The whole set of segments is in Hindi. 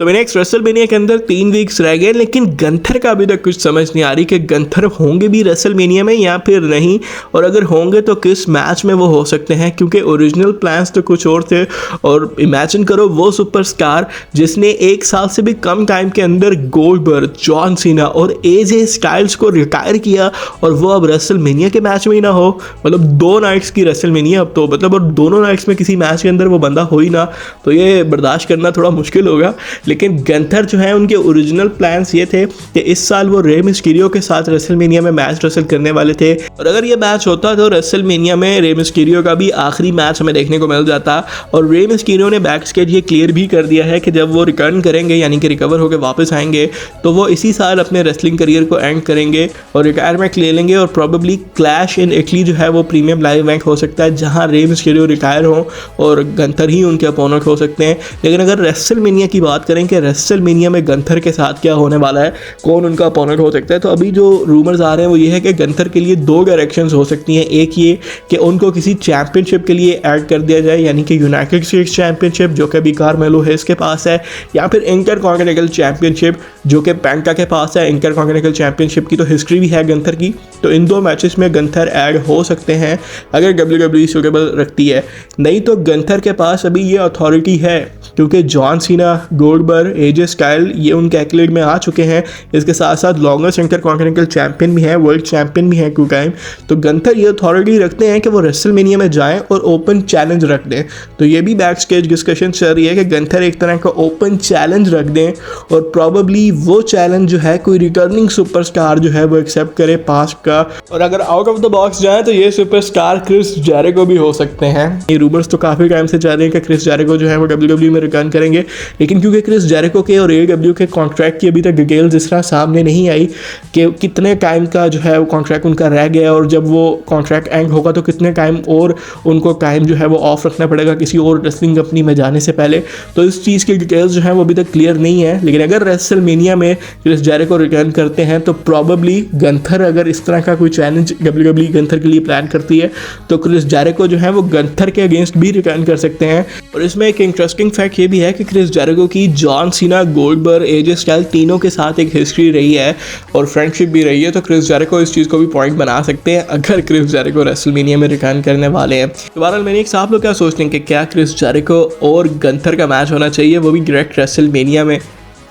तो मैंने एक रेसलमेनिया के अंदर 3 वीक्स रह गए, लेकिन गंथर का अभी तक कुछ समझ नहीं आ रही कि गंथर होंगे भी रेसलमेनिया में या फिर नहीं, और अगर होंगे तो किस मैच में वो हो सकते हैं, क्योंकि ओरिजिनल प्लान्स तो कुछ और थे। और इमेजिन करो वो सुपरस्टार जिसने 1 साल से भी कम टाइम के अंदर गोल्डबर्ग, जॉन सीना और एजे स्टाइल्स को रिटायर किया, और वो अब रेसलमेनिया के मैच में ही ना हो। मतलब 2 नाइट्स की रेसलमेनिया अब तो, मतलब और दोनों नाइट्स में किसी मैच के अंदर वो बंदा हो ही ना, तो ये बर्दाश्त करना थोड़ा मुश्किल होगा। लेकिन गंथर जो है उनके ओरिजिनल प्लान्स ये थे कि इस साल वो रे मिस्टीरियो के साथ रेसलमेनिया में मैच रेसल करने वाले थे, और अगर ये मैच होता तो रेसलमेनिया में रे मिस्टीरियो का भी आखिरी मैच हमें देखने को मिल जाता। और रे मिस्टीरियो ने बैक स्टेज ये क्लियर भी कर दिया है कि जब वो रिटर्न करेंगे, यानी कि रिकवर होकर वापस आएंगे, तो वो इसी साल अपने रेसलिंग करियर को एंड करेंगे और रिटायरमेंट ले लेंगे। और प्रॉबेबली क्लैश इन इटली जो है वो प्रीमियम लाइव इवेंट हो सकता है, जहाँ रे मिस्टीरियो रिटायर हो और गंथर ही उनके अपोनेंट हो सकते हैं। लेकिन अगर रेसलमेनिया की बात करें कि रेसलमेनिया में गंथर के साथ क्या होने वाला है, कौन उनका अपोनेंट हो सकता है, तो अभी जो रूमर्स आ रहे हैं वो ये है कि गंथर के लिए 2 डायरेक्शंस हो सकती हैं। एक ये कि उनको किसी चैंपियनशिप के लिए ऐड कर दिया जाए, यानी कि यूनाइटेड स्टेट्स चैंपियनशिप जो कि अभी कार्मेलो हेस के पास है, या फिर इंटरकॉन्टिनेंटल चैंपियनशिप जो कि पेंटा के पास है। इंटरकॉन्टिनेंटल चैंपियनशिप की तो हिस्ट्री भी है गंथर की, तो इन 2 मैचेस में गंथर ऐड हो सकते हैं अगर WWE सूटेबल रखती है। नहीं तो गंथर के पास अभी ये अथॉरिटी है, क्योंकि जॉन सीना, गोल्डबर्ग, एजे स्टाइल ये उनके एक्लेड में आ चुके हैं। इसके साथ साथ लॉन्गेस्ट इंटरकॉन्टिनेंटल चैंपियन भी हैं, वर्ल्ड चैंपियन भी हैं 2 टाइम। तो गंथर ये अथॉरिटी रखते हैं कि वो रेसलमेनिया में जाएं और ओपन चैलेंज रख दें। तो ये भी बैक स्टेज डिस्कशन चल रही है कि गंथर एक तरह का ओपन चैलेंज रख दें, और प्रॉबेबली वो चैलेंज जो है कोई रिटर्निंग सुपरस्टार जो है वो एक्सेप्ट करे पास्ट का। और अगर आउट ऑफ द बॉक्स जाए तो ये सुपरस्टार क्रिस जेरिको भी हो सकते हैं। ये रूमर्स तो काफ़ी टाइम से चल रहे हैं कि क्रिस जेरिको जो है वो WWE में रिटर्न करेंगे, लेकिन क्योंकि क्रिस जेरिको के और AEW के कॉन्ट्रैक्ट की अभी तक डिटेल्स इस तरह सामने नहीं आई कि कितने टाइम का जो है वो कॉन्ट्रैक्ट उनका रह गया, और जब वो कॉन्ट्रैक्ट एंड होगा तो कितने टाइम और उनको टाइम जो है वो ऑफ रखना पड़ेगा किसी और रेसलिंग कंपनी में जाने से पहले। तो इस चीज़ की डिटेल्स जो है वो अभी तक क्लियर नहीं है। लेकिन अगर रेसलमेनिया में क्रिस जेरिको रिटर्न करते हैं तो प्रॉबेबली गंथर, अगर इस तरह का कोई चैलेंज WWE गंथर के लिए प्लान करती है, तो क्रिस जेरिको जो है वो गंथर के अगेंस्ट भी रिटर्न कर सकते हैं। और इसमें एक इंटरेस्टिंग फैक्ट ये भी है कि क्रिस जेरिको की जॉन सीना, गोल्डबर्ग, एजे स्टाइल तीनों के साथ एक हिस्ट्री रही है और फ्रेंडशिप भी रही है। तो क्रिस जेरिको इस चीज़ को भी पॉइंट बना सकते हैं अगर क्रिस जेरिको रेसलमेनिया में रिटर्न करने वाले हैं। तो बहरहाल मैंने एक आप लोग क्या सोचते हैं कि क्या क्रिस जेरिको और गंथर का मैच होना चाहिए, वो भी डायरेक्ट रेसलमेनिया में?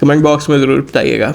कमेंट बॉक्स में ज़रूर बताइएगा।